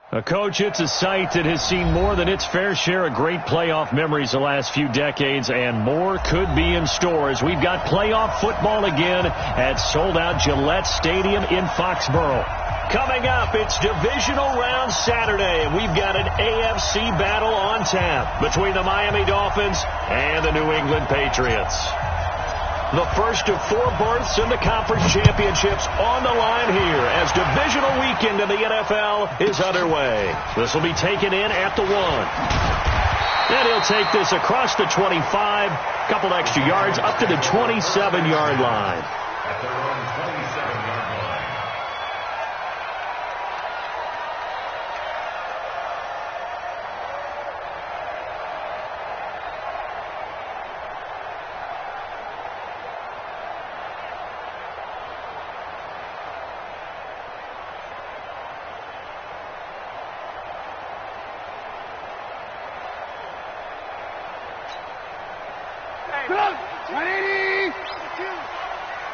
Coach, it's a site that has seen more than its fair share of great playoff memories the last few decades, and more could be in store as we've got playoff football again at sold-out Gillette Stadium in Foxborough. Coming up, it's Divisional Round Saturday, and we've got an AFC battle on tap between the Miami Dolphins and the New England Patriots. The first of 4 berths in the conference championships on the line here as divisional weekend in the NFL is underway. This will be taken in at the 1. Then he'll take this across the 25, couple extra yards up to the 27-yard line. At their own 27-yard line.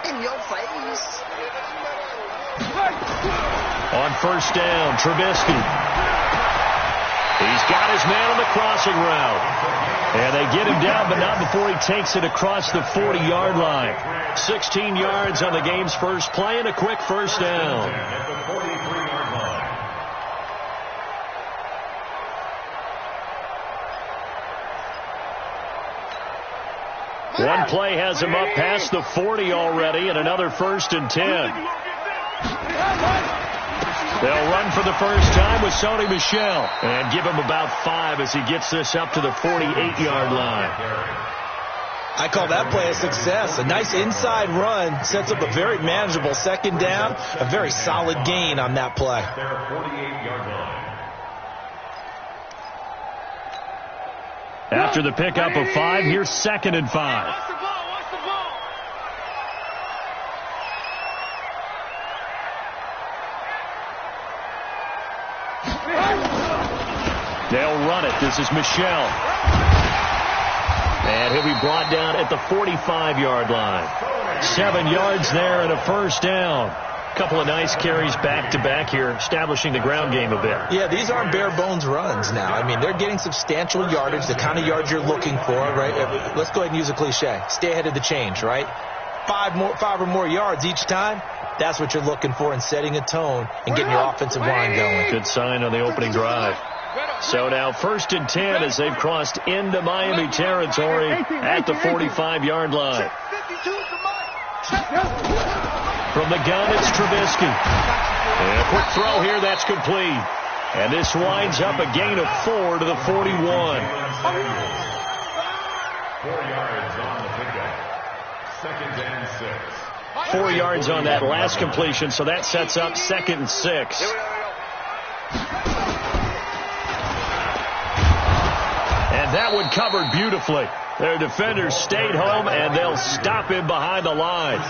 In your face. On first down, Trubisky. He's got his man on the crossing route. And they get him down, but not before he takes it across the 40-yard line. 16 yards on the game's first play and a quick first down. At the 43-yard line. One play has him up past the 40 already, and another 1st and 10. They'll run for the first time with Sony Michel and give him about 5 as he gets this up to the 48-yard line. I call that play a success. A nice inside run sets up a very manageable second down, a very solid gain on that play. Their 48-yard line. After the pickup of 5, here's 2nd and 5. They'll run it. This is Michel. And he'll be brought down at the 45-yard line. 7 yards there and a first down. Couple of nice carries back-to-back here, establishing the ground game a bit. Yeah, these aren't bare-bones runs now. I mean, they're getting substantial yardage, the kind of yards you're looking for, right? Let's go ahead and use a cliche. Stay ahead of the change, right? 5 or more yards each time. That's what you're looking for in setting a tone and getting your offensive line going. Good sign on the opening drive. So now 1st and 10 as they've crossed into Miami territory at the 45-yard line. From the gun, it's Trubisky. And a quick throw here, that's complete. And this winds up a gain of 4 to the 41. 4 yards on the pickup. 2nd and 6. 4 yards on that last completion, so that sets up 2nd and 6. And that one covered beautifully. Their defenders stayed home, and they'll stop him behind the line.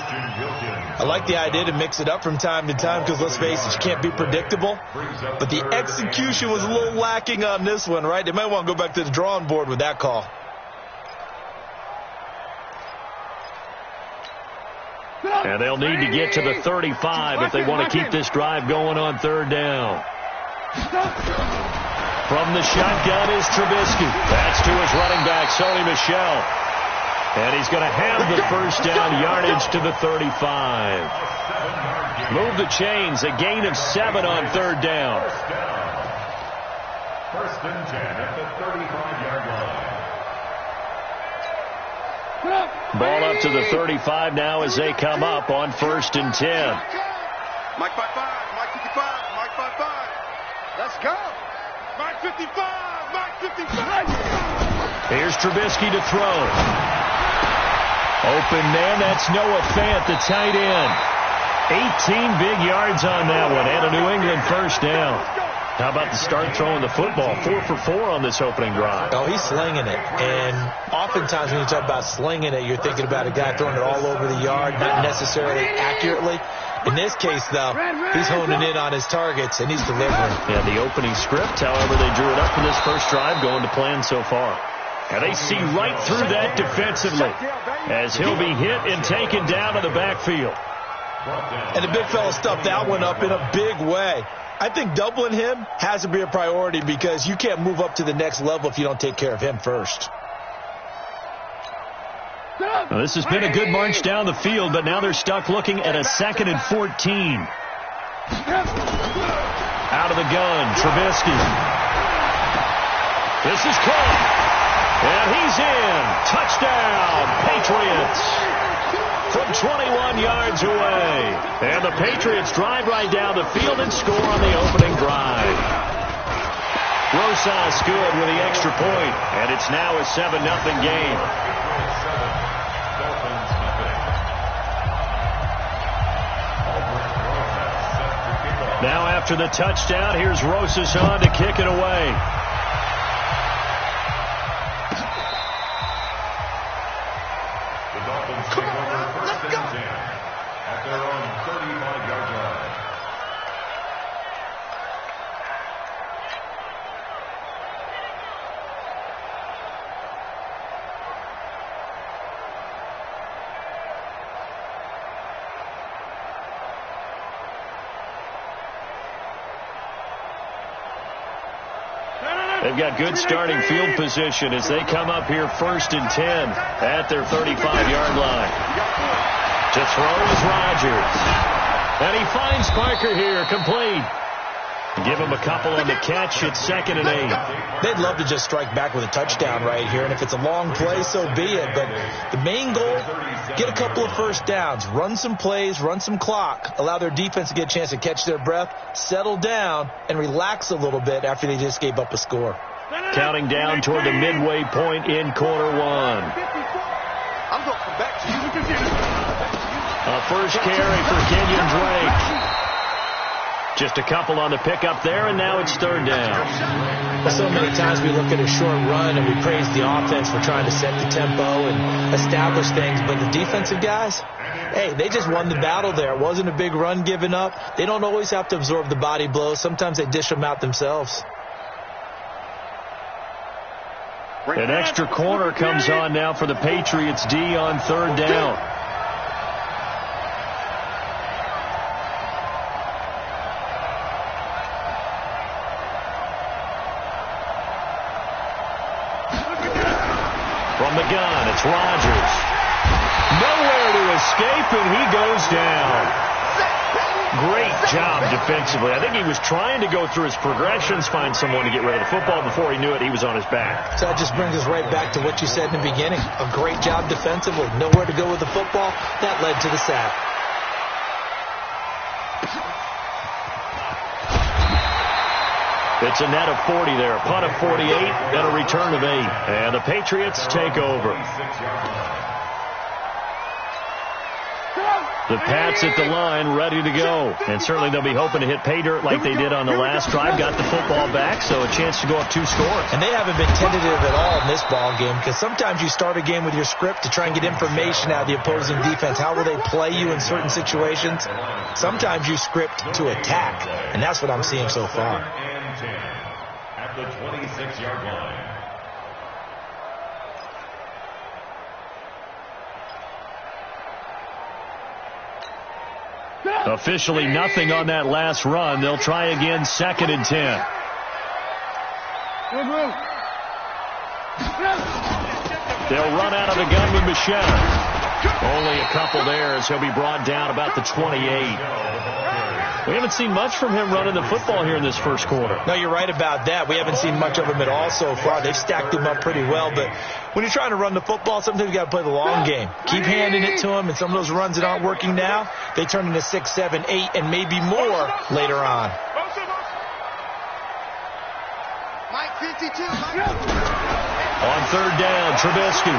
I like the idea to mix it up from time to time because, let's face it, you can't be predictable. But the execution was a little lacking on this one, right? They might want to go back to the drawing board with that call. And they'll need to get to the 35 if they want to keep this drive going on 3rd down. From the shotgun is Trubisky. That's to his running back, Sony Michel. And he's going to have the first down yardage to the 35. Move the chains, a gain of 7 on 3rd down. 1st and 10 at the 35-yard line. Ball up to the 35 now as they come up on 1st and 10. Mike 5-5, Mike 55, Mike 5-5. Let's go. Mike 55, Mike 55. Here's Trubisky to throw. Open man, that's Noah Fant, the tight end. 18 big yards on that one, and a New England first down. How about the start throwing the football? 4 for 4 on this opening drive. Oh, he's slinging it. And oftentimes when you talk about slinging it, you're thinking about a guy throwing it all over the yard, not necessarily accurately. In this case, though, he's honing in on his targets, and he's delivering. Yeah, the opening script, however, they drew it up for this first drive, going to plan so far. And they see right through that defensively as he'll be hit and taken down in the backfield. And the big fella stuffed that one up in a big way. I think doubling him has to be a priority because you can't move up to the next level if you don't take care of him first. Well, this has been a good march down the field, but now they're stuck looking at a 2nd and 14. Out of the gun, Trubisky. This is caught. And he's in. Touchdown, Patriots. From 21 yards away. And the Patriots drive right down the field and score on the opening drive. Rosas good with the extra point, and it's now a 7-0 game. Now after the touchdown, here's Rosas on to kick it away. The Dolphins take over first and 10 at their own 35-yard line. They've got good starting field position as they come up here 1st and 10 at their 35-yard line. To throw is Rodgers. And he finds Parker here, complete. Give him a couple on the catch. It's 2nd and 8. They'd love to just strike back with a touchdown right here, and if it's a long play, so be it. But the main goal, get a couple of first downs, run some plays, run some clock, allow their defense to get a chance to catch their breath, settle down, and relax a little bit after they just gave up a score. Counting down toward the midway point in quarter one. I'm going to come back to you. A first carry for Kenyon Drake. Just a couple on the pickup there, and now it's 3rd down. So many times we look at a short run and we praise the offense for trying to set the tempo and establish things, but the defensive guys, hey, they just won the battle there. It wasn't a big run given up. They don't always have to absorb the body blows. Sometimes they dish them out themselves. An extra corner comes on now for the Patriots D on 3rd down. From the gun, it's Rodgers. Nowhere to escape, and he goes down. Great job defensively. I think he was trying to go through his progressions, find someone to get rid of the football. Before he knew it, he was on his back. So that just brings us right back to what you said in the beginning. A great job defensively. Nowhere to go with the football. That led to the sack. It's a net of 40 there. A punt of 48, then a return of 8. And the Patriots take over. The Pats at the line, ready to go. And certainly they'll be hoping to hit pay dirt like they did on the last drive. Got the football back, so a chance to go up 2 scores. And they haven't been tentative at all in this ball game, because sometimes you start a game with your script to try and get information out of the opposing defense. How will they play you in certain situations? Sometimes you script to attack, and that's what I'm seeing so far. And 10 at the 26-yard line. Officially nothing on that last run. They'll try again 2nd and 10. They'll run out of the gun with Michelle. Only a couple there as he'll be brought down about the 28. We haven't seen much from him running the football here in this first quarter. No, you're right about that. We haven't seen much of him at all so far. They've stacked him up pretty well, but when you're trying to run the football, sometimes you got to play the long game. Keep handing it to him, and some of those runs that aren't working now, they turn into 6, 7, 8, and maybe more later on. Mike 52. On 3rd down, Trubisky.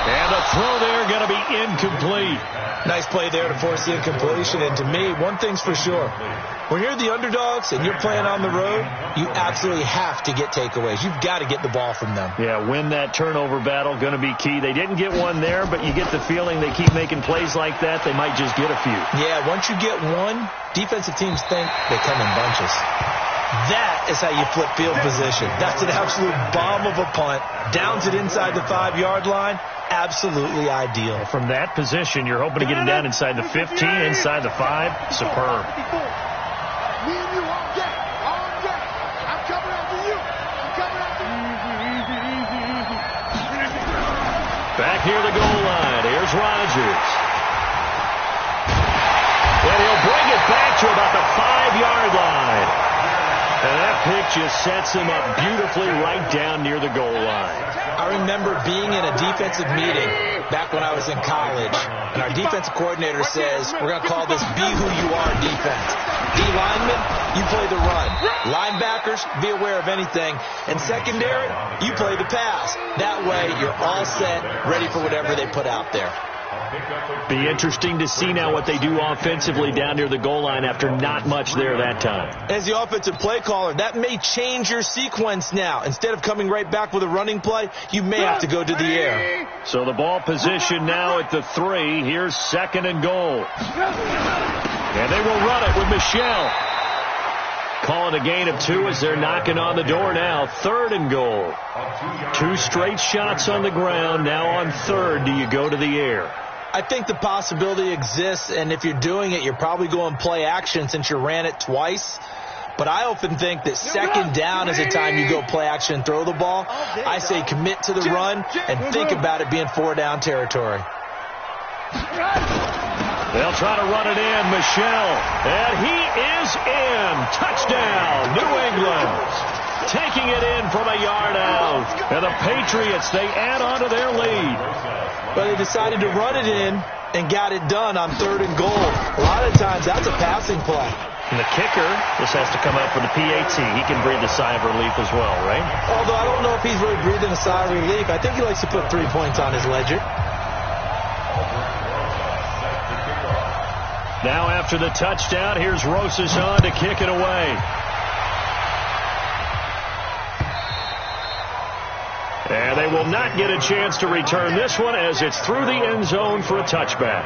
And the throw there going to be incomplete. Nice play there to force the incompletion. And to me, one thing's for sure. When you're the underdogs and you're playing on the road, you absolutely have to get takeaways. You've got to get the ball from them. Yeah, win that turnover battle, going to be key. They didn't get one there, but you get the feeling they keep making plays like that, they might just get a few. Yeah, once you get one, defensive teams think they come in bunches. That is how you flip field position. That's an absolute bomb of a punt. Downs it inside the 5-yard line. Absolutely ideal. From that position, you're hoping to get it down inside the 15, inside the 5. Superb. Me and you all day. All day. I'm coming after you. I'm coming after you. Easy. Back near the goal line. Here's Rodgers. And he'll bring it back to about the 5-yard line. And that pick just sets him up beautifully right down near the goal line. I remember being in a defensive meeting back when I was in college, and our defensive coordinator says, we're going to call this be who you are defense. D linemen, you play the run. Linebackers, be aware of anything. And secondary, you play the pass. That way, you're all set, ready for whatever they put out there. Be interesting to see now what they do offensively down near the goal line after not much there that time. As the offensive play caller, that may change your sequence now. Instead of coming right back with a running play, you may have to go to the air. So the ball position now at the 3. Here's 2nd and goal. And they will run it with Michelle. Calling a gain of 2 as they're knocking on the door now. 3rd and goal. 2 straight shots on the ground. Now on 3rd, do you go to the air? I think the possibility exists, and if you're doing it, you're probably going play action since you ran it twice. But I often think that 2nd down is the time you go play action and throw the ball. I say commit to the run and think about it being 4-down territory. They'll try to run it in. Michelle. And he is in. Touchdown, New England. Taking it in from a yard out. And the Patriots, they add on to their lead. But they decided to run it in and got it done on 3rd and goal. A lot of times that's a passing play. And the kicker, this has to come out for the PAT. He can breathe a sigh of relief as well, right? Although I don't know if he's really breathing a sigh of relief. I think he likes to put 3 points on his ledger. Now after the touchdown, here's Rosas on to kick it away. And they will not get a chance to return this one as it's through the end zone for a touchback.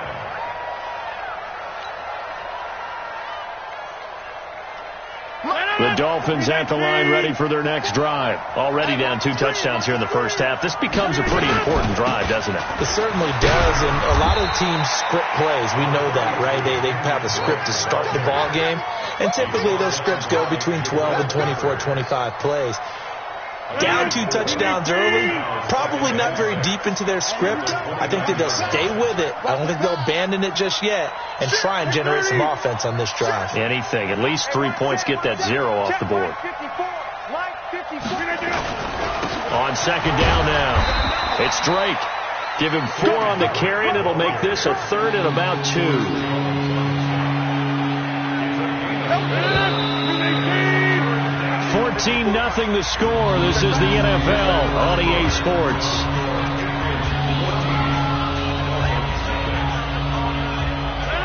The Dolphins at the line ready for their next drive. Already down 2 touchdowns here in the first half. This becomes a pretty important drive, doesn't it? It certainly does, and a lot of teams script plays. We know that, right? They have a script to start the ball game, and typically those scripts go between 12 and 24, 25 plays. Down 2 touchdowns early, probably not very deep into their script. I think that they'll stay with it. I don't think they'll abandon it just yet and try and generate some offense on this drive. Anything. At least 3 points, get that 0 off the board. On 2nd down now, it's Drake. Give him 4 on the carry, and it'll make this a 3rd and about 2. 14-0 the score. This is the NFL on EA Sports.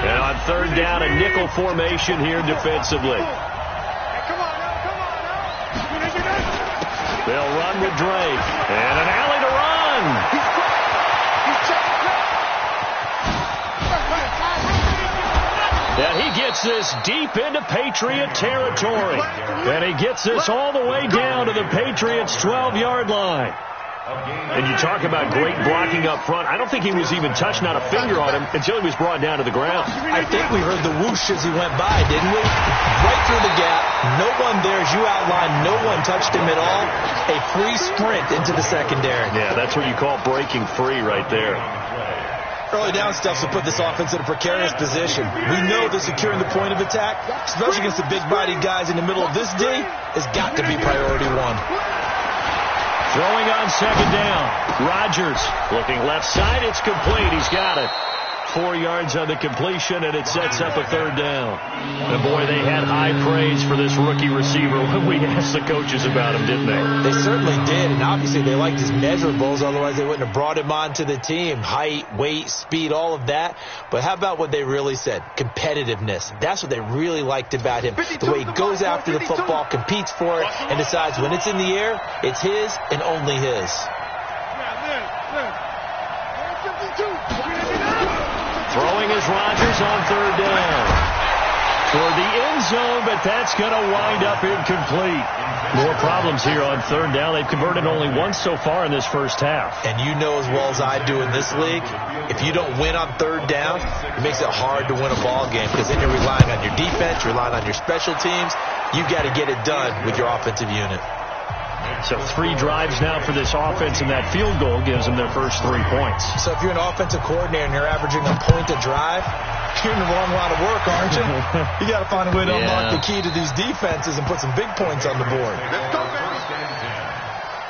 And on 3rd down, a nickel formation here defensively. They'll run with Drake. And an alley to run. And he gets this deep into Patriot territory. And he gets this all the way down to the Patriots' 12-yard line. And you talk about great blocking up front. I don't think he was even touched, not a finger on him, until he was brought down to the ground. I think we heard the whoosh as he went by, didn't we? Right through the gap. No one there, as you outlined, no one touched him at all. A free sprint into the secondary. Yeah, that's what you call breaking free right there. Early down stuff to put this offense in a precarious position. We know that securing the point of attack, especially against the big-bodied guys in the middle of this D, has got to be priority 1. Throwing on 2nd down. Rodgers looking left side. It's complete. He's got it. 4 yards on the completion, and it sets up a 3rd down. And boy, they had high praise for this rookie receiver when we asked the coaches about him, didn't they? They certainly did, and obviously they liked his measurables. Otherwise, they wouldn't have brought him onto the team. Height, weight, speed, all of that. But how about what they really said? Competitiveness. That's what they really liked about him. The way he goes after the football, competes for it, and decides when it's in the air, it's his and only his. Throwing is Rodgers on 3rd down. For the end zone, but that's going to wind up incomplete. More problems here on third down. They've converted only once so far in this first half. And you know as well as I do in this league, if you don't win on third down, it makes it hard to win a ball game because then you're relying on your defense, you're relying on your special teams. You got to get it done with your offensive unit. So 3 drives now for this offense, and that field goal gives them their first 3 points. So if you're an offensive coordinator and you're averaging a point a drive, you're in the wrong line of work, aren't you? You got to find a way to unlock the key to these defenses and put some big points on the board. Let's go, baby.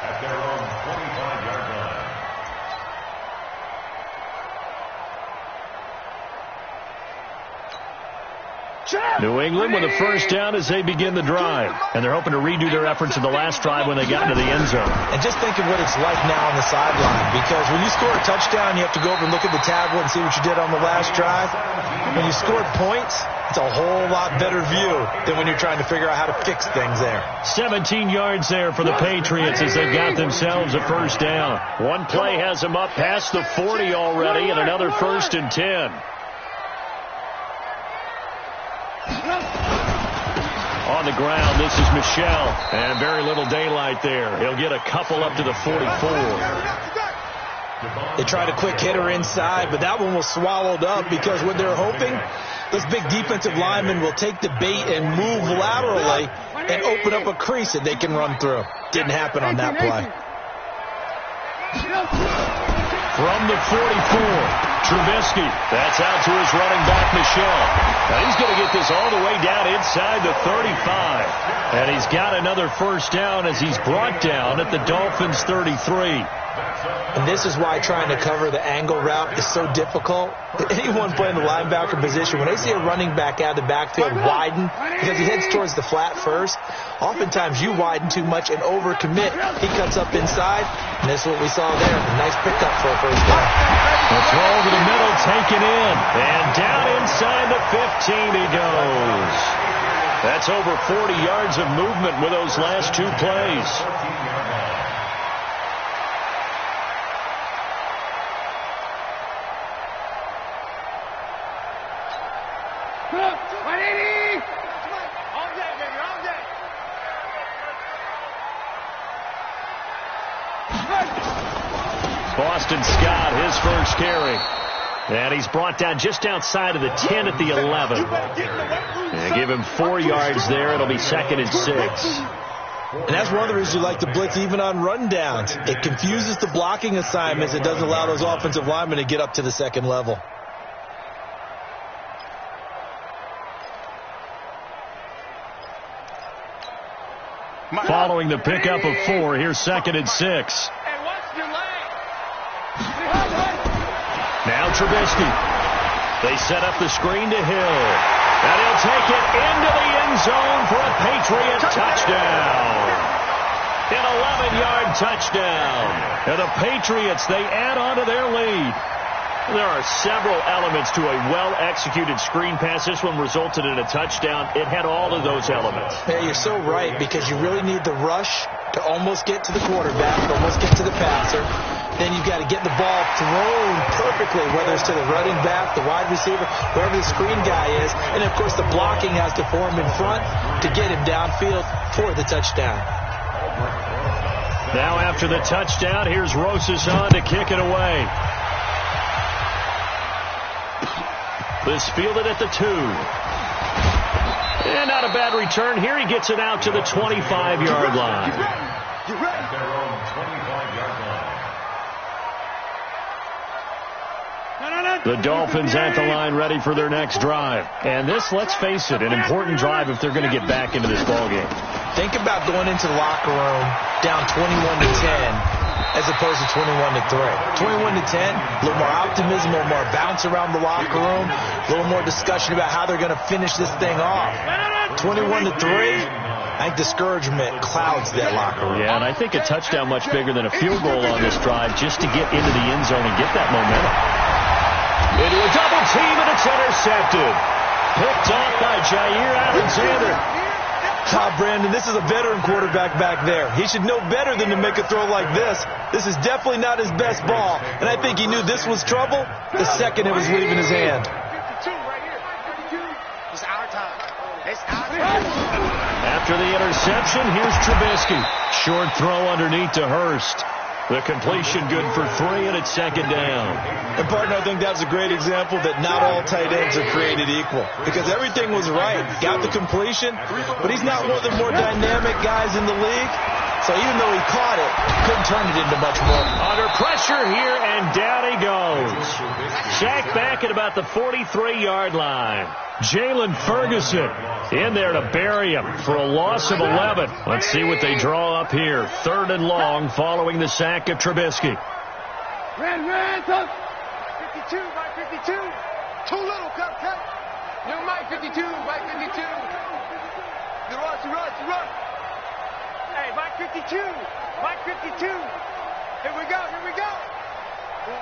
At their own 25-yard line. New England with a first down as they begin the drive. And they're hoping to redo their efforts in the last drive when they got into the end zone. And just think of what it's like now on the sideline. Because when you score a touchdown, you have to go over and look at the tablet and see what you did on the last drive. When you scored points, it's a whole lot better view than when you're trying to figure out how to fix things there. 17 yards there for the Patriots as they got themselves a first down. One play has them up past the 40 already, and another 1st and 10. On the ground, this is Michel, and very little daylight there. He'll get a couple up to the 44. They tried a quick hitter inside, but that one was swallowed up because what they're hoping, those big defensive linemen will take the bait and move laterally and open up a crease that they can run through. Didn't happen on that play. From the 44, Trubisky. That's out to his running back, Michel. Now he's going to get this all the way down inside the 35. And he's got another first down as he's brought down at the Dolphins' 33. And this is why trying to cover the angle route is so difficult. Anyone playing the linebacker position, when they see a running back out of the backfield widen, because he heads towards the flat first, oftentimes you widen too much and overcommit. He cuts up inside, and that's what we saw there. A nice pickup for a first down. The throw over the middle, taken in, and down inside the 15 he goes. That's over 40 yards of movement with those last 2 plays. Boston Scott, his first carry. And he's brought down just outside of the 10 at the 11. And give him 4 yards there. It'll be 2nd and 6. And that's one of the reasons you like to blitz even on rundowns. It confuses the blocking assignments. It doesn't allow those offensive linemen to get up to the 2nd level. Following the pickup of 4, here's 2nd and 6. Now Trubisky. They set up the screen to Hill. And he'll take it into the end zone for a Patriot touchdown. An 11-yard touchdown. And the Patriots, they add on to their lead. There are several elements to a well-executed screen pass. This one resulted in a touchdown. It had all of those elements. Yeah, you're so right, because you really need the rush to almost get to the quarterback, to almost get to the passer. Then you've got to get the ball thrown perfectly, whether it's to the running back, the wide receiver, wherever the screen guy is. And, of course, the blocking has to form in front to get him downfield for the touchdown. Now after the touchdown, here's Rosas on to kick it away. This fielded at the 2. And not a bad return. Here he gets it out to the 25-yard line. At their own 25-yard line. The Dolphins at the line ready for their next drive. And this, let's face it, an important drive if they're going to get back into this ballgame. Think about going into the locker room down 21-10 as opposed to 21-3. 21-10, a little more optimism, a little more bounce around the locker room, a little more discussion about how they're going to finish this thing off. 21-3, I think discouragement clouds that locker room. Yeah, and I think a touchdown much bigger than a field goal on this drive just to get into the end zone and get that momentum. Into a double team, and it's intercepted. Picked off by Jair Alexander. Brandon, this is a veteran quarterback back there. He should know better than to make a throw like this. This is definitely not his best ball, and I think he knew this was trouble the second it was leaving his hand. 52 right here. 52. It's our time. After the interception, here's Trubisky. Short throw underneath to Hurst. The completion good for 3, and it's second down. And, partner, I think that's a great example that not all tight ends are created equal. Because everything was right. Got the completion, but he's not one of the more dynamic guys in the league. So even though he caught it, couldn't turn it into much more. Under pressure here, and down he goes. Sacked back at about the 43-yard line. Jalen Ferguson in there to bury him for a loss of 11. Let's see what they draw up here. 3rd and long following the sack of Trubisky. Red, 52, by 52. Too little, cut. No, Mike 52, by 52. You rush. Hey, Mike 52. Here we go.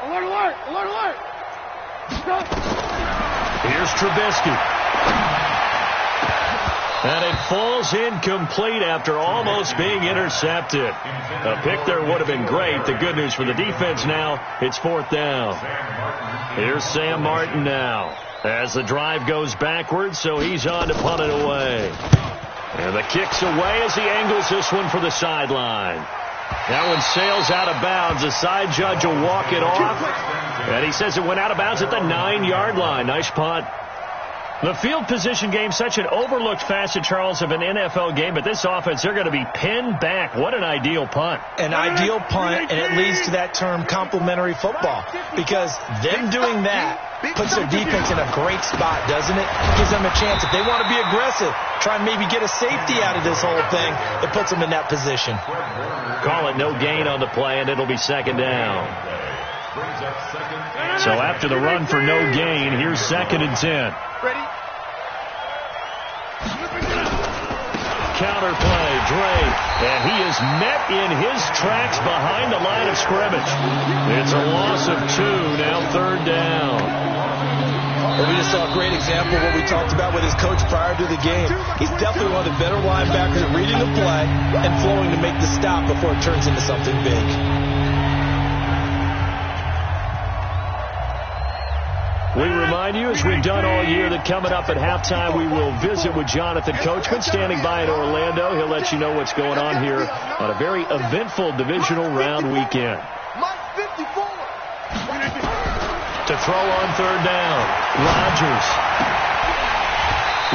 Alert. Stop. Here's Trubisky. And it falls incomplete after almost being intercepted. A pick there would have been great. The good news for the defense now, it's 4th down. Here's Sam Martin now as the drive goes backwards, so he's on to punt it away. And the kick's away as he angles this one for the sideline. That one sails out of bounds. The side judge will walk it off. And he says it went out of bounds at the 9-yard line. Nice punt. The field position game, such an overlooked facet, Charles, of an NFL game. But this offense, they're going to be pinned back. What an ideal punt. An ideal punt, and it leads to that term complementary football. Because them doing that puts their defense in a great spot, doesn't it? Gives them a chance. If they want to be aggressive, try and maybe get a safety out of this whole thing, it puts them in that position. Call it no gain on the play, and it'll be second down. So after the run for no gain, here's 2nd and 10. Ready? Counter play, Drake, and he is met in his tracks behind the line of scrimmage. It's a loss of 2, now 3rd down. Well, we just saw a great example of what we talked about with his coach prior to the game. He's definitely one of the better linebackers at reading the play and flowing to make the stop before it turns into something big. We remind you, as we've done all year, that coming up at halftime, we will visit with Jonathan Coachman standing by in Orlando. He'll let you know what's going on here on a very eventful divisional round weekend. To throw on 3rd down, Rodgers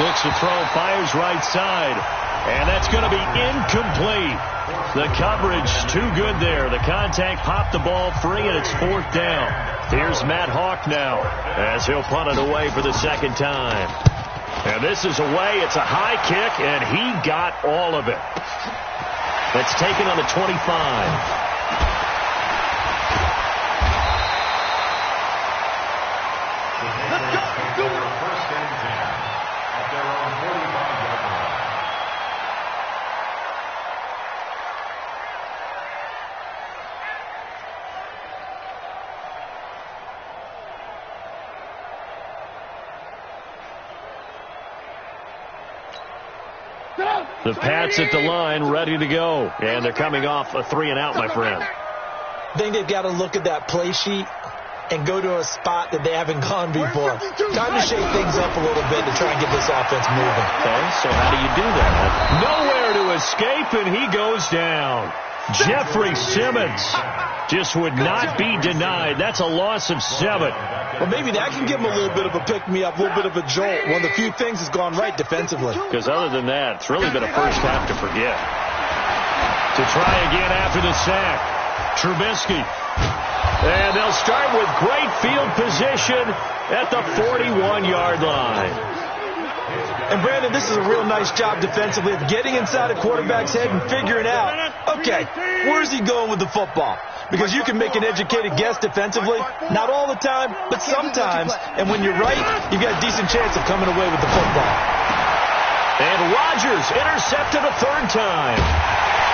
looks to throw, fires right side, and that's going to be incomplete. The coverage too good there. The contact popped the ball free, and it's 4th down. Here's Matt Hawk now as he'll punt it away for the 2nd time. And this is away. It's a high kick, and he got all of it. It's taken on the 25. The Pats at the line, ready to go. And they're coming off a 3-and-out, my friend. I think they've got to look at that play sheet and go to a spot that they haven't gone before. Time to shake things up a little bit to try and get this offense moving. Okay, so how do you do that? Nowhere to escape, and he goes down. Jeffrey Simmons just would not be denied. That's a loss of 7. Well, maybe that can give him a little bit of a pick-me-up, a little bit of a jolt. One of the few things that's gone right defensively. Because other than that, it's really been a first half to forget. To try again after the sack, Trubisky. And they'll start with great field position at the 41-yard line. And, Brandon, this is a real nice job defensively of getting inside a quarterback's head and figuring out, okay, where's he going with the football? Because you can make an educated guess defensively, not all the time, but sometimes. And when you're right, you've got a decent chance of coming away with the football. And Rodgers intercepted a 3rd time.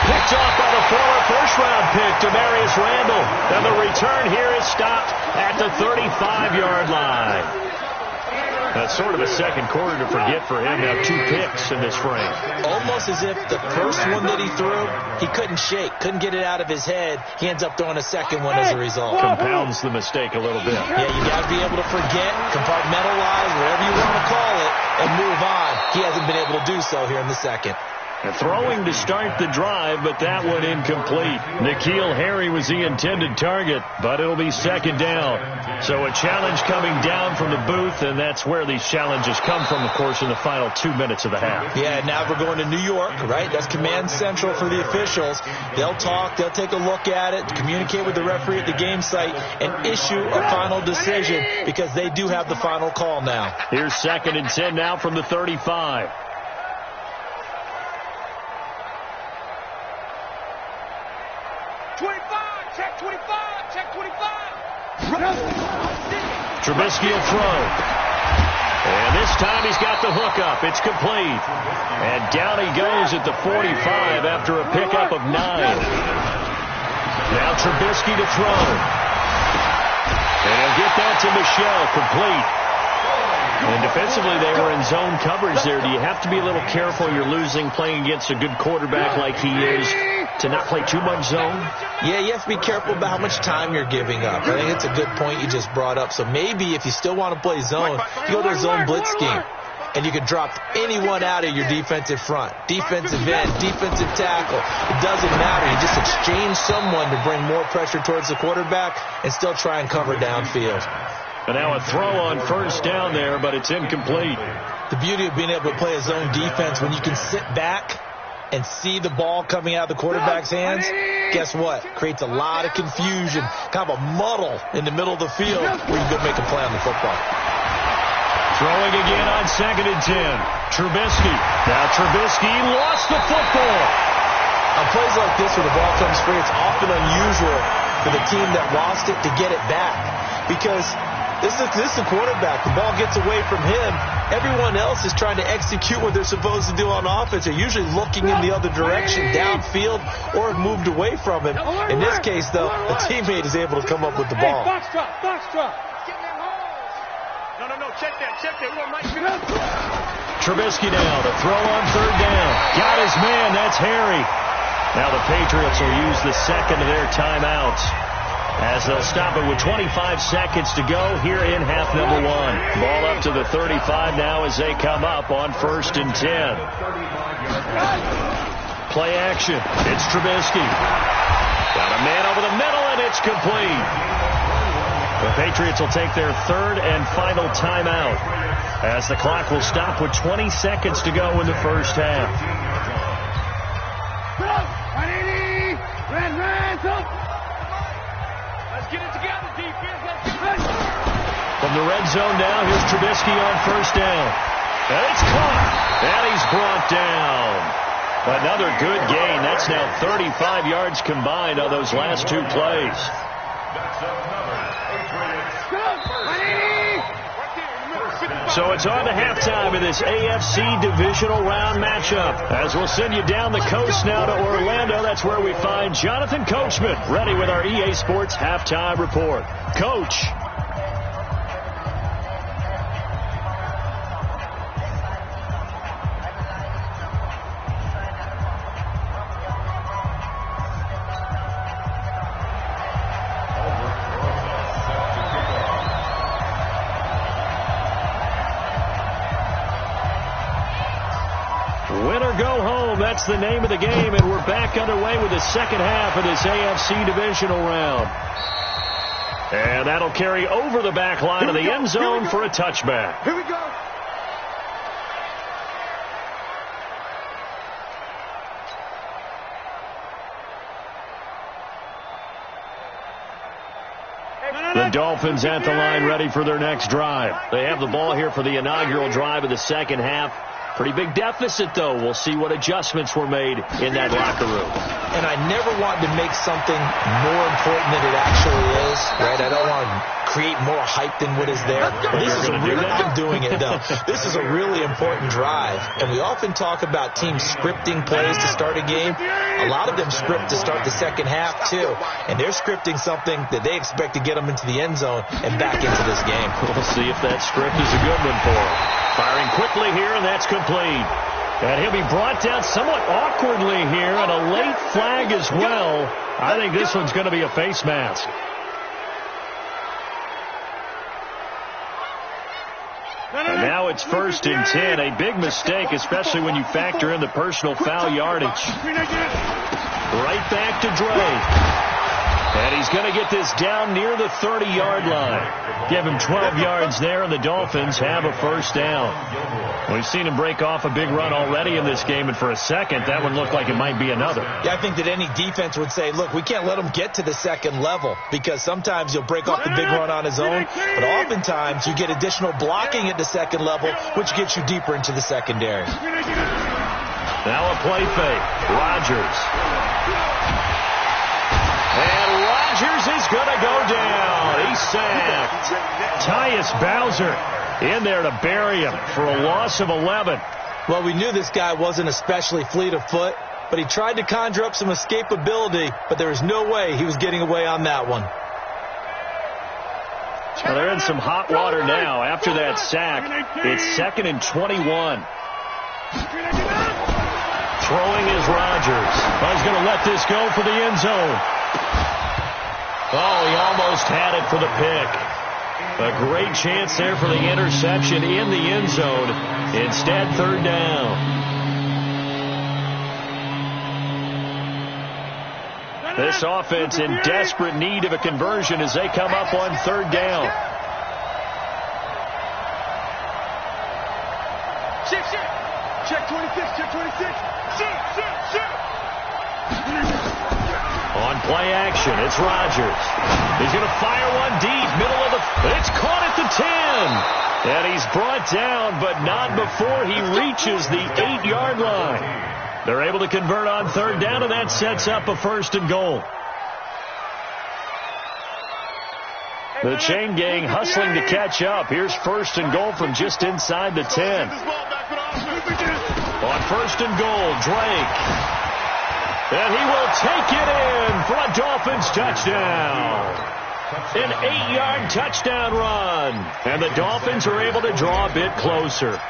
Picked off by the former first-round pick, Demarius Randall. And the return here is stopped at the 35-yard line. That's sort of a second quarter to forget for him. Now 2 picks in this frame. Almost as if the first one that he threw, he couldn't shake, couldn't get it out of his head. He ends up throwing a second one as a result. Compounds the mistake a little bit. Yeah, you got to be able to forget, compartmentalize, whatever you want to call it. and move on. He hasn't been able to do so here in the second. Throwing to start the drive, but that one incomplete. N'Keal Harry was the intended target, but it'll be second down. So a challenge coming down from the booth, and that's where these challenges come from, of course, in the final 2 minutes of the half. Yeah, now we're going to New York, right? That's command central for the officials. They'll talk, they'll take a look at it, communicate with the referee at the game site, and issue a final decision because they do have the final call now. Here's 2nd and 10 now from the 35. 25, check 25, check 25. Trubisky will throw. And this time he's got the hookup. It's complete. And down he goes at the 45 after a pickup of 9. Now Trubisky to throw. And he'll get that to Michel, complete. And defensively, they were in zone coverage there. Do you have to be a little careful? You're losing playing against a good quarterback like he is to not play too much zone? Yeah, you have to be careful about how much time you're giving up. I think it's a good point you just brought up. So maybe if you still want to play zone, you go to a zone blitz scheme. And you can drop anyone out of your defensive front. Defensive end, defensive tackle. It doesn't matter. You just exchange someone to bring more pressure towards the quarterback and still try and cover downfield. And now a throw on first down there, but it's incomplete. The beauty of being able to play a zone defense when you can sit back and see the ball coming out of the quarterback's hands, guess what? Creates a lot of confusion, kind of a muddle in the middle of the field where you go make a play on the football. Throwing again on 2nd and 10. Trubisky. Now Trubisky lost the football. On plays like this where the ball comes free, it's often unusual for the team that lost it to get it back because this is the quarterback. The ball gets away from him. Everyone else is trying to execute what they're supposed to do on offense. They're usually looking in the other direction, downfield, or have moved away from it. In this case, though, the teammate is able to come up with the ball. Box drop, box drop. No, check that. Trubisky now to throw on 3rd down. Got his man, that's Harry. Now the Patriots will use the second of their timeouts as they'll stop it with 25 seconds to go here in half number 1. Ball up to the 35 now as they come up on 1st and 10. Play action. It's Trubisky. Got a man over the middle, and it's complete. The Patriots will take their 3rd and final timeout as the clock will stop with 20 seconds to go in the first half. Let's get it together, defense. Let's get it. From the red zone now, here's Trubisky on 1st down. And it's caught. And he's brought down. Another good gain. That's now 35 yards combined on those last 2 plays. So it's on to halftime in this AFC divisional round matchup. As we'll send you down the coast now to Orlando. That's where we find Jonathan Coachman ready with our EA Sports halftime report. Coach. That's the name of the game, and we're back underway with the second half of this AFC divisional round. And that'll carry over the back line of the end zone for a touchback. Here we go. The Dolphins at the line ready for their next drive. They have the ball here for the inaugural drive of the second half. Pretty big deficit, though. We'll see what adjustments were made in that locker room. And I never want to make something more important than it actually is, right? I don't want to create more hype than what is there. But this is I'm doing it, though. This is a really important drive. And we often talk about teams scripting plays to start a game. A lot of them script to start the second half, too. And they're scripting something that they expect to get them into the end zone and back into this game. We'll see if that script is a good one for them. Firing quickly here, and that's complete. And he'll be brought down somewhat awkwardly here, and a late flag as well. I think this one's going to be a face mask. And now it's 1st and 10. A big mistake, especially when you factor in the personal foul yardage. Right back to Drake. And he's going to get this down near the 30-yard line. Give him 12 yards there, and the Dolphins have a 1st down. We've seen him break off a big run already in this game, and for a second, that one looked like it might be another. Yeah, I think that any defense would say, look, we can't let him get to the second level, because sometimes he'll break off the big run on his own, but oftentimes you get additional blocking at the second level, which gets you deeper into the secondary. Now a play fake. Rodgers. And Rodgers is going to go down. He's sacked. Tyus Bowser in there to bury him for a loss of 11. Well, we knew this guy wasn't especially fleet of foot, but he tried to conjure up some escapability, but there was no way he was getting away on that one. Well, they're in some hot water now. After that sack, it's 2nd and 21. Throwing is Rodgers. Well, he's going to let this go for the end zone. Oh, he almost had it for the pick. A great chance there for the interception in the end zone. Instead, 3rd down. This offense in desperate need of a conversion as they come up on 3rd down. Check 26, check 26. On play action, it's Rodgers. He's going to fire one deep, middle of the... It's caught at the 10. And he's brought down, but not before he reaches the 8-yard line. They're able to convert on 3rd down, and that sets up a 1st and goal. The chain gang hustling to catch up. Here's 1st and goal from just inside the 10. On 1st and goal, Drake. And he will take it in for a Dolphins touchdown. An 8-yard touchdown run. And the Dolphins are able to draw a bit closer.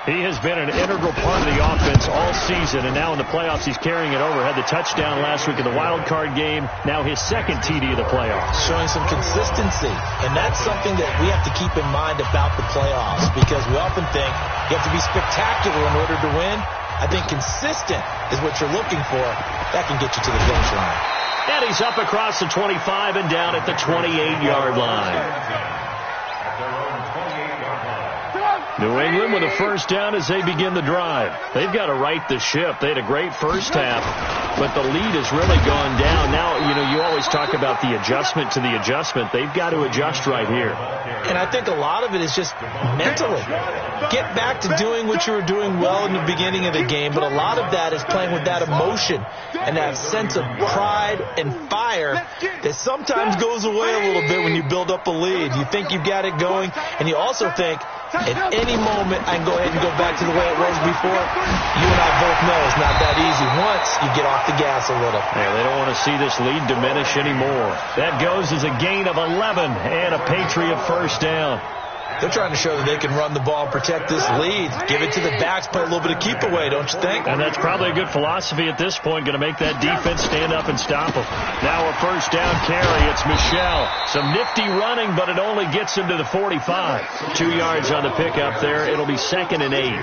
He has been an integral part of the offense all season, and now in the playoffs he's carrying it over. Had the touchdown last week in the wild card game. Now his 2nd TD of the playoffs. Showing some consistency, and that's something that we have to keep in mind about the playoffs, because we often think you have to be spectacular in order to win. I think consistent is what you're looking for. That can get you to the finish line. And he's up across the 25 and down at the 28-yard line. New England with a 1st down as they begin the drive. They've got to right the ship. They had a great first half, but the lead has really gone down. Now, you always talk about the adjustment to the adjustment. They've got to adjust right here. And I think a lot of it is just mentally. Get back to doing what you were doing well in the beginning of the game, but a lot of that is playing with that emotion and that sense of pride and fire that sometimes goes away a little bit when you build up a lead. You think you've got it going, and you also think, at any moment, I can go ahead and go back to the way it was before. You and I both know it's not that easy once you get off the gas a little. Yeah, they don't want to see this lead diminish anymore. That goes as a gain of 11 and a Patriot 1st down. They're trying to show that they can run the ball and protect this lead. Give it to the backs, play a little bit of keep away, don't you think? And that's probably a good philosophy at this point, going to make that defense stand up and stop them. Now a 1st down carry. It's Michel. Some nifty running, but it only gets him to the 45. 2 yards on the pickup there. It'll be 2nd and 8.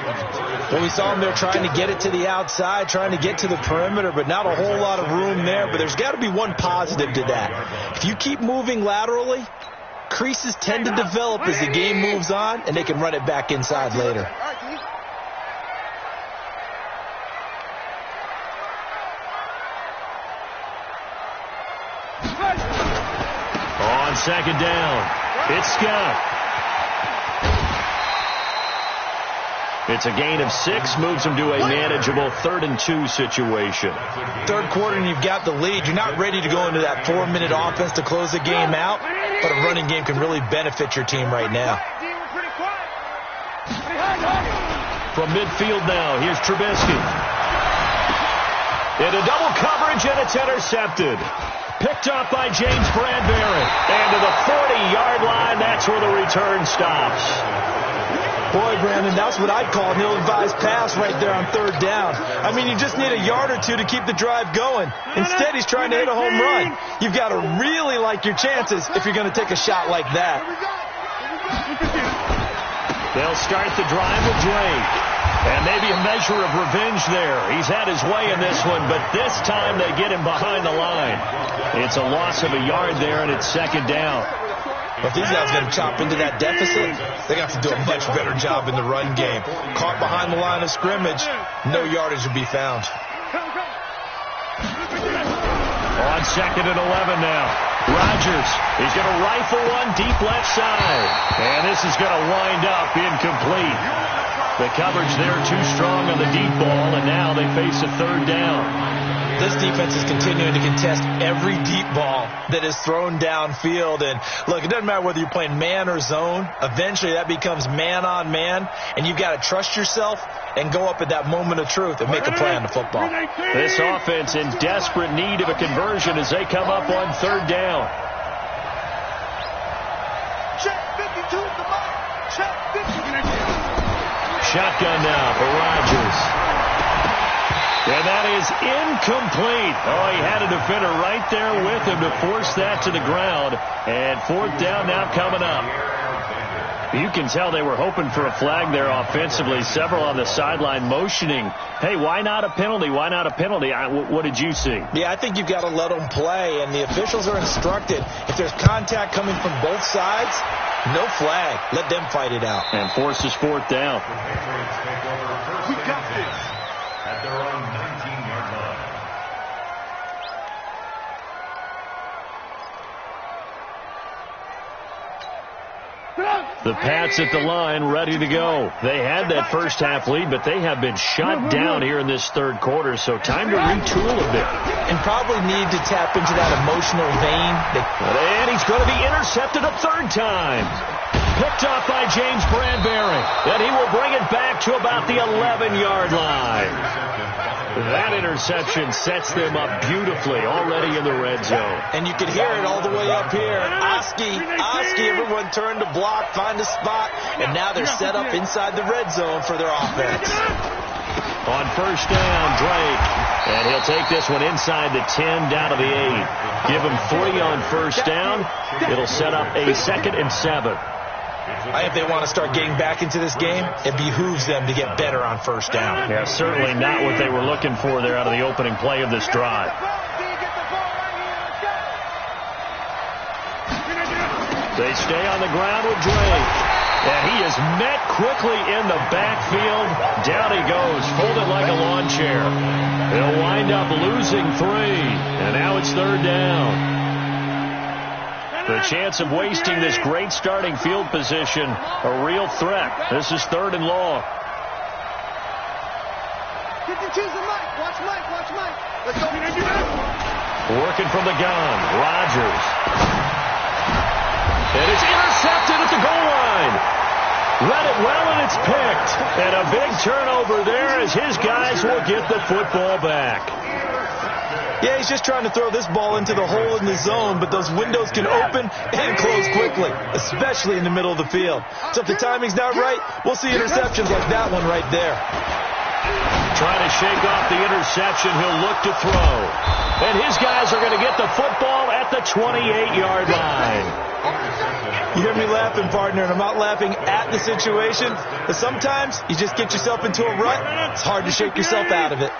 Well, we saw him there trying to get it to the outside, trying to get to the perimeter, but not a whole lot of room there. But there's got to be one positive to that. If you keep moving laterally, creases tend to develop as the game moves on, and they can run it back inside later. On 2nd down, it's Scott. It's a gain of 6, moves them to a manageable 3rd and 2 situation. 3rd quarter and you've got the lead. You're not ready to go into that 4-minute offense to close the game out, but a running game can really benefit your team right now. From midfield now, here's Trubisky. Into double coverage, and it's intercepted. Picked up by James Bradbury. And to the 40-yard line, that's where the return stops. Boy, Brandon, that's what I'd call an ill-advised pass right there on 3rd down. I mean, you just need a yard or two to keep the drive going. Instead, he's trying to hit a home run. You've got to really like your chances if you're going to take a shot like that. They'll start the drive with Drake. And maybe a measure of revenge there. He's had his way in this one, but this time they get him behind the line. It's a loss of a yard there, and it's second down. Well, if these guys are going to chop into that deficit, they got to do a much better job in the run game. Caught behind the line of scrimmage, no yardage would be found. On second and 11 now. Rodgers, he's going to rifle one deep left side. And this is going to wind up incomplete. The coverage there too strong on the deep ball, and now they face a third down. This defense is continuing to contest every deep ball that is thrown downfield. And look, it doesn't matter whether you're playing man or zone. Eventually that becomes man on man, and you've got to trust yourself and go up at that moment of truth and make a play on the football. This offense in desperate need of a conversion as they come up on third down. Check 52 at the mark. Check 50. Shotgun now for Rodgers. And that is incomplete. Oh, he had a defender right there with him to force that to the ground. And fourth down now coming up. You can tell they were hoping for a flag there offensively. Several on the sideline motioning, hey, why not a penalty? Why not a penalty? What did you see? Yeah, I think you've got to let them play, and the officials are instructed. If there's contact coming from both sides, no flag. Let them fight it out. And forces fourth down. We got this. At their own 19-yard line. The Pats at the line, ready to go. They had that first half lead, but they have been shut down here in this third quarter, so time to retool a bit. And probably need to tap into that emotional vein. And he's going to be intercepted a third time. Picked off by James Bradbury. And he will bring it back to about the 11-yard line. That interception sets them up beautifully already in the red zone. And you can hear it all the way up here. Oski, everyone turned to block, find a spot, and now they're set up inside the red zone for their offense. On first down, Drake. And he'll take this one inside the 10, down to the 8. Give him 3 on first down. It'll set up a 2nd and 7. If they want to start getting back into this game, it behooves them to get better on first down. Yeah, certainly not what they were looking for there out of the opening play of this drive. They stay on the ground with Drake. And he is met quickly in the backfield. Down he goes, folded like a lawn chair. They'll wind up losing 3. And now it's third down. The chance of wasting this great starting field position, a real threat. This is third and long. 52's the Mike. Watch Mike. Watch Mike. Let's go. Working from the gun. Rodgers. And it's intercepted at the goal line. Read it well, and it's picked. And a big turnover there as his guys will get the football back. Yeah, he's just trying to throw this ball into the hole in the zone, but those windows can open and close quickly, especially in the middle of the field. So if the timing's not right, we'll see interceptions like that one right there. Trying to shake off the interception, he'll look to throw. And his guys are going to get the football at the 28-yard line. You hear me laughing, partner, and I'm not laughing at the situation, but sometimes you just get yourself into a rut. It's hard to shake yourself out of it.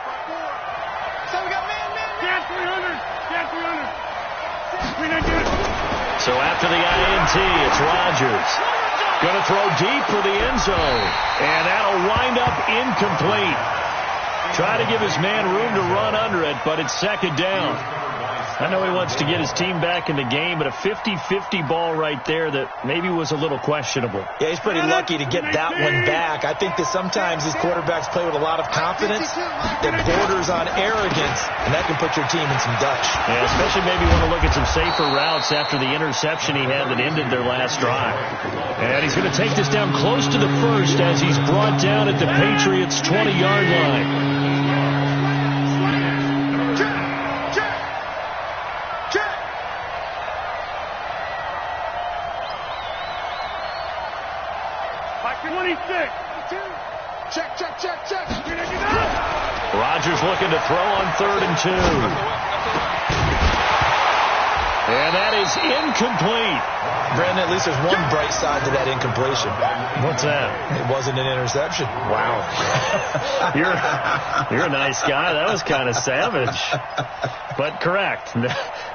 So after the INT, it's Rodgers. Going to throw deep for the end zone. And that'll wind up incomplete. Try to give his man room to run under it, but it's second down. I know he wants to get his team back in the game, but a 50-50 ball right there that maybe was a little questionable. Yeah, he's pretty lucky to get that one back. I think that sometimes these quarterbacks play with a lot of confidence that borders on arrogance, and that can put your team in some dutch. Yeah, especially maybe want to look at some safer routes after the interception he had that ended their last drive. And he's going to take this down close to the first as he's brought down at the Patriots' 20-yard line. Check. Rodgers looking to throw on 3rd and 2. And that is incomplete. Brandon, at least there's one bright side to that incompletion. What's that? It wasn't an interception. Wow. You're a nice guy. That was kind of savage. But correct.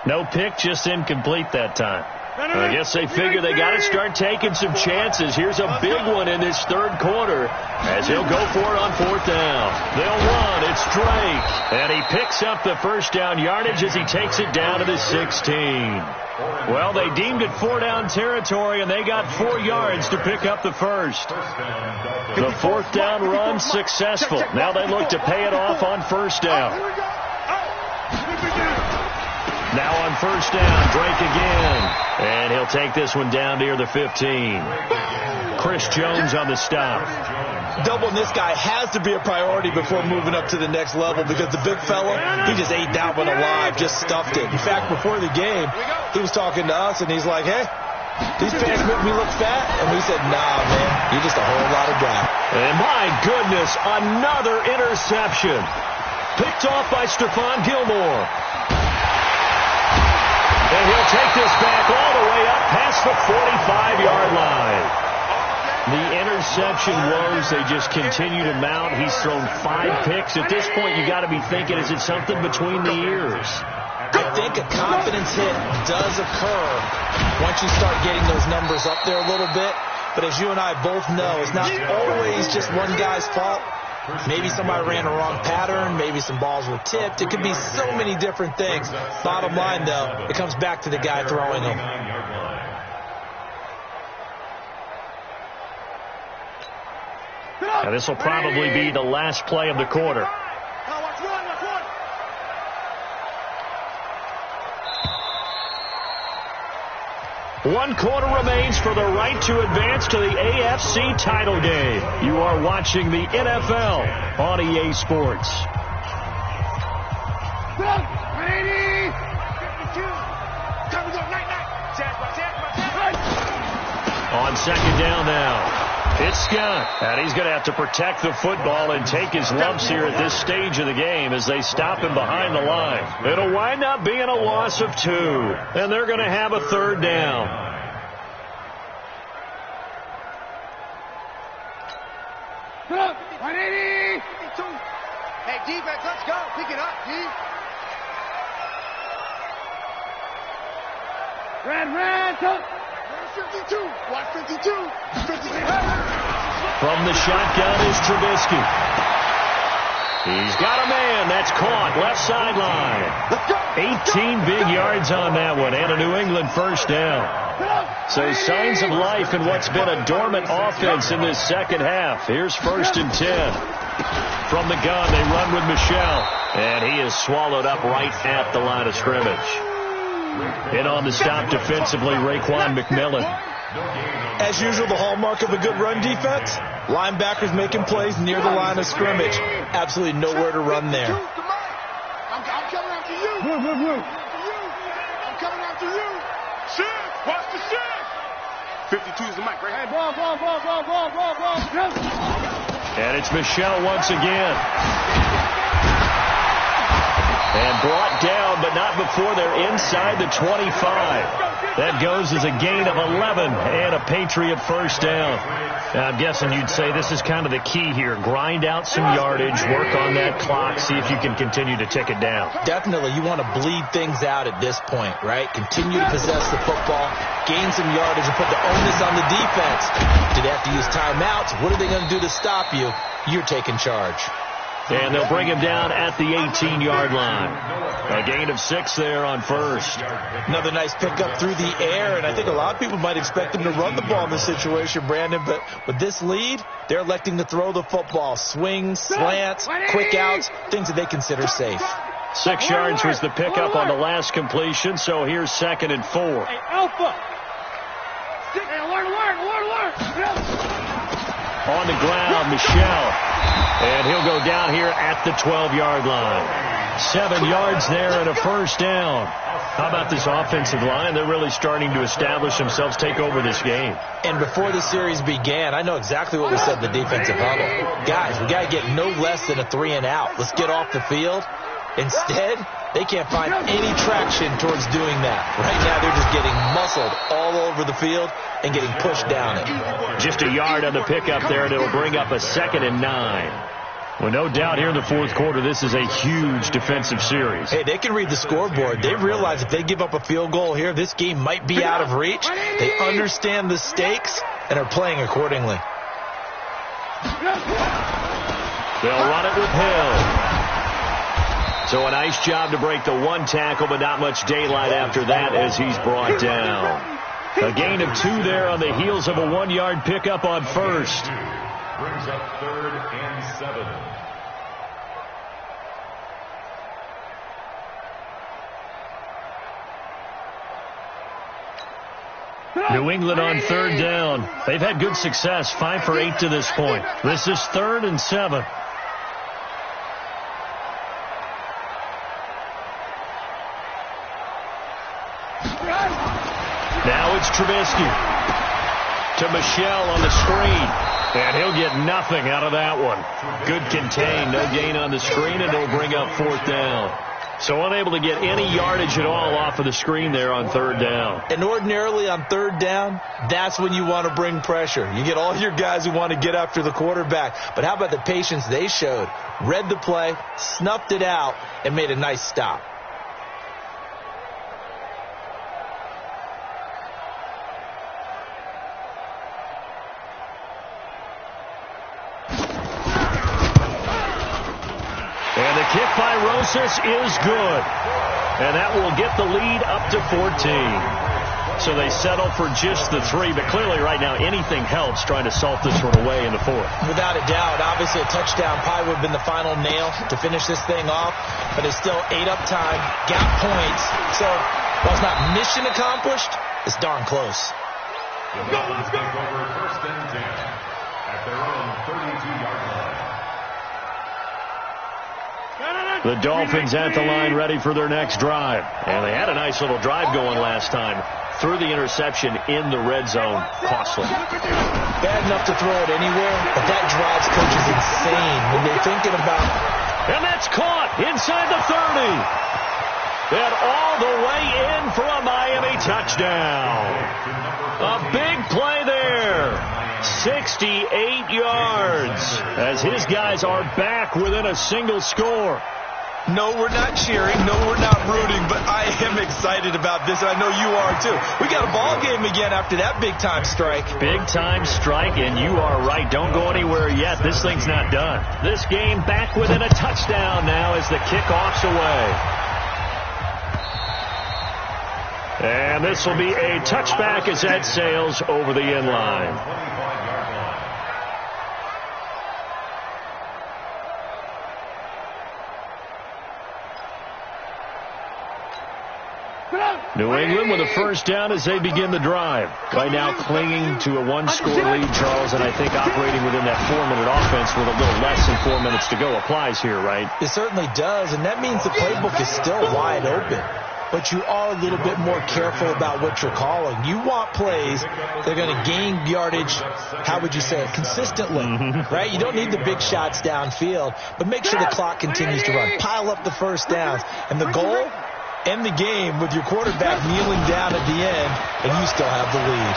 No pick, just incomplete that time. I guess they figure they got to start taking some chances. Here's a big one in this third quarter as he'll go for it on fourth down. They'll run. It's Drake. And he picks up the first down yardage as he takes it down to the 16. Well, they deemed it 4-down territory, and they got 4 yards to pick up the first. The fourth down run successful. Now they look to pay it off on first down. Now on first down, Drake again. And he'll take this one down near the 15. Chris Jones on the stop. Doubling this guy has to be a priority before moving up to the next level because the big fella, he just ate that one alive, just stuffed it. In fact, before the game, he was talking to us, and he's like, hey, these pants make me look fat. And we said, nah, man, you're just a whole lot of guy. And my goodness, another interception. Picked off by Stephon Gilmore. And he'll take this back all the way up past the 45-yard line. The interception woes, they just continue to mount. He's thrown 5 picks. At this point, you got to be thinking, is it something between the ears? I think a confidence hit does occur once you start getting those numbers up there a little bit. But as you and I both know, it's not always just one guy's fault. Maybe somebody ran a wrong pattern. Maybe some balls were tipped. It could be so many different things. Bottom line, though, it comes back to the guy throwing them. Now, this will probably be the last play of the quarter. One quarter remains for the right to advance to the AFC title game. You are watching the NFL on EA Sports. On second down now. It's Scott, and he's going to have to protect the football and take his lumps here at this stage of the game as they stop him behind the line. It'll wind up being a loss of 2, and they're going to have a third down. Hey, defense, let's go. Pick it up, D. Red, 52. Watch 52. 52. From the shotgun is Trubisky. He's got a man. That's caught. Left sideline. 18 big yards on that one and a New England first down. So signs of life in what's been a dormant offense in this second half. Here's 1st and 10. From the gun, they run with Michel. And he is swallowed up right at the line of scrimmage. In on the stop defensively, Raekwon McMillan. As usual, the hallmark of a good run defense, linebackers making plays near the line of scrimmage. Absolutely nowhere to run there. I'm coming after you. I'm coming after you. Shift. Watch the shift. 52 is the mic, right? Hey, ball. And it's Michel once again. And brought down, but not before they're inside the 25. That goes as a gain of 11 and a Patriot first down. Now, I'm guessing you'd say this is kind of the key here. Grind out some yardage, work on that clock, see if you can continue to tick it down. Definitely, you want to bleed things out at this point, right? Continue to possess the football, gain some yardage, and put the onus on the defense. Do they have to use timeouts? What are they going to do to stop you? You're taking charge. And they'll bring him down at the 18-yard line. A gain of 6 there on first. Another nice pickup through the air, and I think a lot of people might expect him to run the ball in this situation, Brandon, but with this lead, they're electing to throw the football. Swings, slants, quick outs, things that they consider safe. 6 yards was the pickup on the last completion, so here's 2nd and 4. Hey, Alpha. Hey, alert. On the ground, Michel. And he'll go down here at the 12-yard line. 7 yards there and a first down. How about this offensive line? They're really starting to establish themselves, take over this game. And before the series began, I know exactly what we said in the defensive huddle. Guys, we got to get no less than a 3 and out. Let's get off the field Instead, they can't find any traction towards doing that. Right now, they're just getting muscled all over the field and getting pushed down it. Just a yard on the pickup there, and it'll bring up a 2nd and 9. Well, no doubt here in the fourth quarter, this is a huge defensive series. Hey, they can read the scoreboard. They realize if they give up a field goal here, this game might be out of reach. They understand the stakes and are playing accordingly. They'll run it with Hill. So a nice job to break the 1 tackle, but not much daylight after that as he's brought down. A gain of 2 there on the heels of a 1-yard pickup on first. Brings up 3rd and 7. New England on 3rd down. They've had good success, 5 for 8 to this point. This is 3rd and 7. Now it's Trubisky to Michelle on the screen. And he'll get nothing out of that one. Good contain, no gain on the screen, and it'll bring up 4th down. So unable to get any yardage at all off of the screen there on 3rd down. And ordinarily on 3rd down, that's when you want to bring pressure. You get all your guys who want to get after the quarterback. But how about the patience they showed? Read the play, snuffed it out, and made a nice stop. Kick by Rosas is good. And that will get the lead up to 14. So they settle for just the 3. But clearly right now anything helps trying to salt this one away in the 4th. Without a doubt. Obviously a touchdown probably would have been the final nail to finish this thing off. But it's still 8 up time. Got points. So while it's not mission accomplished, it's darn close. The Dolphins take over 1st and 10 at their own 32-yard line. The Dolphins at the line ready for their next drive. And they had a nice little drive going last time. Threw the interception in the red zone. Costly. Bad enough to throw it anywhere, but that drives coaches insane when they're thinking about... And that's caught inside the 30. And all the way in for a Miami touchdown. A big play there. 68 yards as his guys are back within a single score. No, we're not cheering. No, we're not rooting, but I am excited about this, and I know you are too. We got a ball game again after that big-time strike. Big-time strike, and you are right. Don't go anywhere yet. This thing's not done. This game back within a touchdown now as the kickoff's away. And this will be a touchback as that sails over the end line. New England with a 1st down as they begin the drive. Right now clinging to a 1-score lead, Charles, and I think operating within that 4-minute offense with a little less than 4 minutes to go applies here, right? It certainly does, and that means the playbook is still wide open. But you are a little bit more careful about what you're calling. You want plays that are going to gain yardage, how would you say it, consistently, right? You don't need the big shots downfield, but make sure the clock continues to run. Pile up the 1st downs. And the goal, end the game with your quarterback kneeling down at the end, and you still have the lead.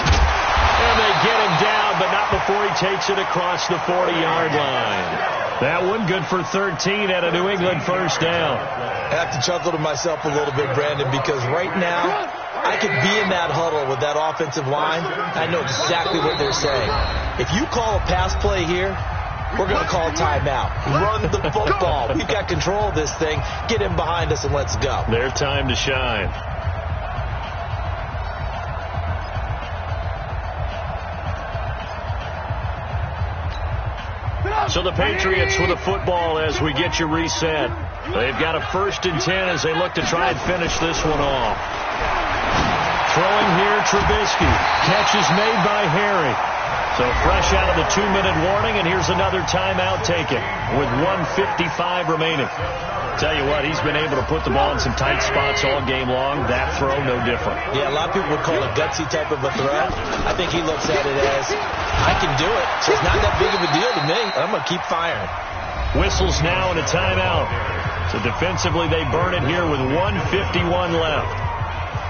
And they get him down, but not before he takes it across the 40-yard line. That one good for 13 at a New England 1st down. I have to chuckle to myself a little bit, Brandon, because right now I could be in that huddle with that offensive line. I know exactly what they're saying. If you call a pass play here, we're going to call timeout. Run the football. We've got control of this thing. Get in behind us and let's go. Their time to shine. So the Patriots with the football as we get you reset. They've got a 1st and 10 as they look to try and finish this one off. Throwing here, Trubisky. Catch is made by Harry. So fresh out of the 2-minute warning, and here's another timeout taken with 1:55 remaining. Tell you what, he's been able to put the ball in some tight spots all game long. That throw, no different. Yeah, a lot of people would call it a gutsy type of a throw. I think he looks at it as, I can do it, so it's not that big of a deal to me. I'm going to keep firing. Whistles now and a timeout. So defensively, they burn it here with 1:51 left.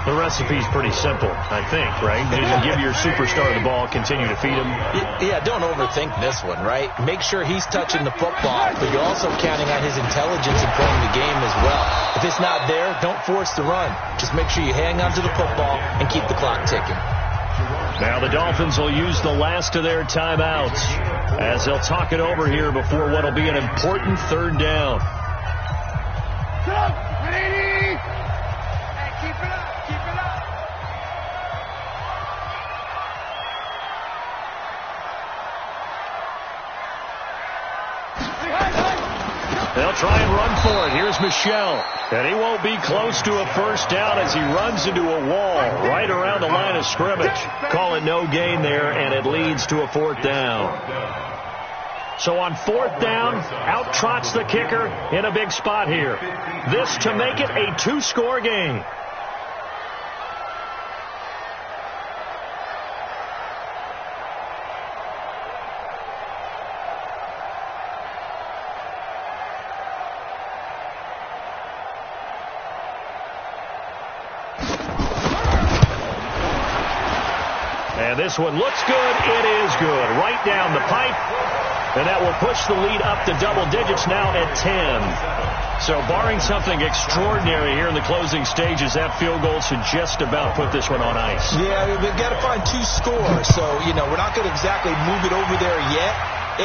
The recipe's pretty simple, I think, right? Just give your superstar the ball, continue to feed him. Yeah, don't overthink this one, right? Make sure he's touching the football, but you're also counting on his intelligence in playing the game as well. If it's not there, don't force the run. Just make sure you hang on to the football and keep the clock ticking. Now the Dolphins will use the last of their timeouts as they'll talk it over here before what will be an important third down. Hey, keep it up. Keep it up. They'll try and run for it. Here's Michel. And he won't be close to a first down as he runs into a wall right around the line of scrimmage. Call it no gain there, and it leads to a fourth down. So on fourth down, out trots the kicker in a big spot here. This to make it a two-score game. And this one looks good. It is good. Right down the pipe. And that will push the lead up to double digits now at 10. So barring something extraordinary here in the closing stages, that field goal should just about put this one on ice. Yeah, they've got to find two scores. So, we're not going to exactly move it over there yet.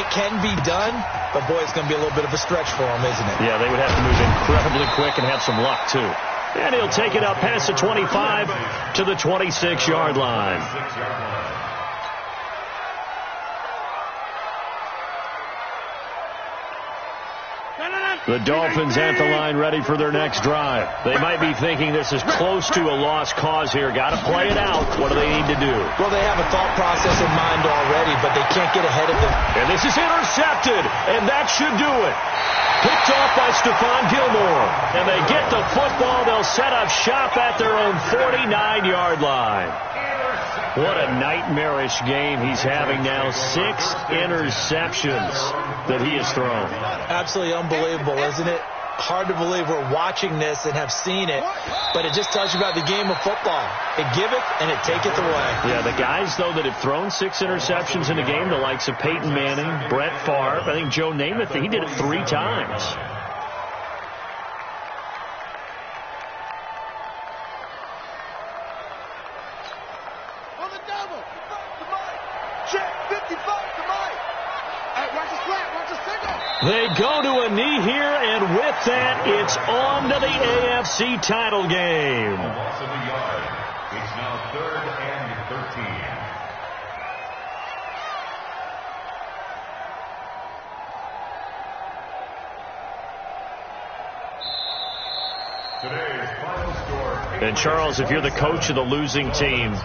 It can be done, but, boy, it's going to be a little bit of a stretch for them, isn't it? Yeah, they would have to move incredibly quick and have some luck, too. And he'll take it up past the 25 to the 26-yard line. The Dolphins at the line ready for their next drive. They might be thinking this is close to a lost cause here. Got to play it out. What do they need to do? Well, they have a thought process in mind already, but they can't get ahead of them. And this is intercepted, and that should do it. Picked off by Stephon Gilmore. And they get the football. They'll set up shop at their own 49-yard line. What a nightmarish game he's having now. 6 interceptions that he has thrown. Absolutely unbelievable, isn't it? Hard to believe we're watching this and have seen it, but it just tells you about the game of football. It giveth and it taketh away. Yeah, the guys, though, that have thrown 6 interceptions in a game, the likes of Peyton Manning, Brett Favre, I think Joe Namath, he did it 3 times. On the double. Check 55 to Mike. Watch his flat. Watch his single. They go to a knee here, and with that, it's on to the AFC title game. Loss of a yard. It's now 3rd and 13. Today's final score. And Charles, if you're the coach of the losing team,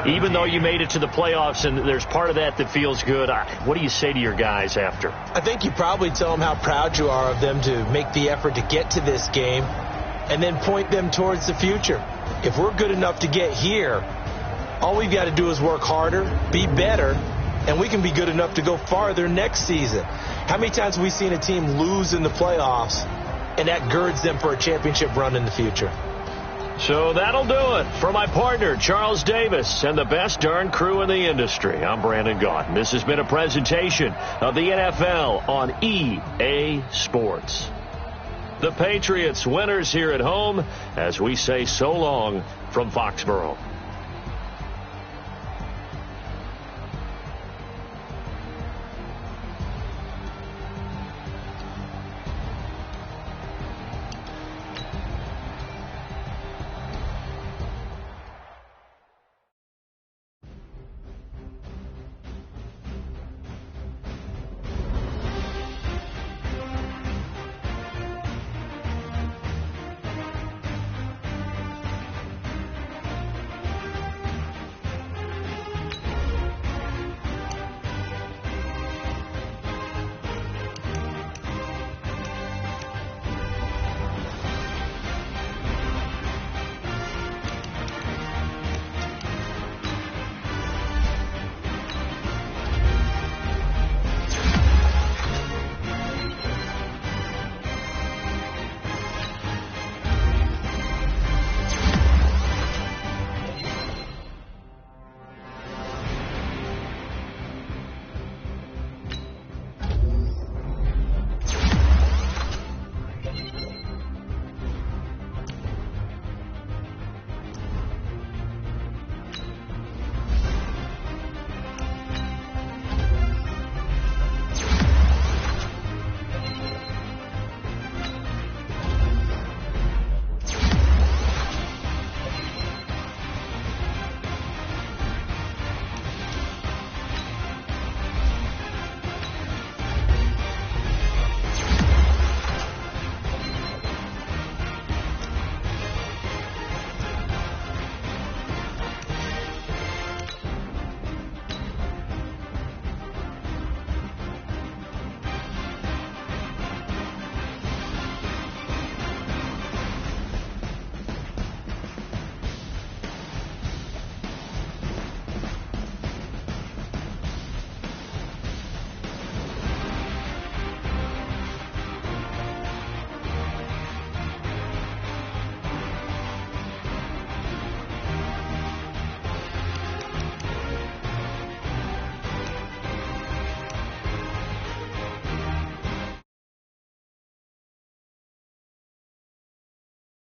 even though you made it to the playoffs and there's part of that feels good, what do you say to your guys after? I think you probably tell them how proud you are of them to make the effort to get to this game and then point them towards the future. If we're good enough to get here, all we've got to do is work harder, be better, and we can be good enough to go farther next season. How many times have we seen a team lose in the playoffs, and that girds them for a championship run in the future? So that'll do it. For my partner, Charles Davis, and the best darn crew in the industry, I'm Brandon Gaudin. This has been a presentation of the NFL on EA Sports. The Patriots winners here at home as we say so long from Foxborough.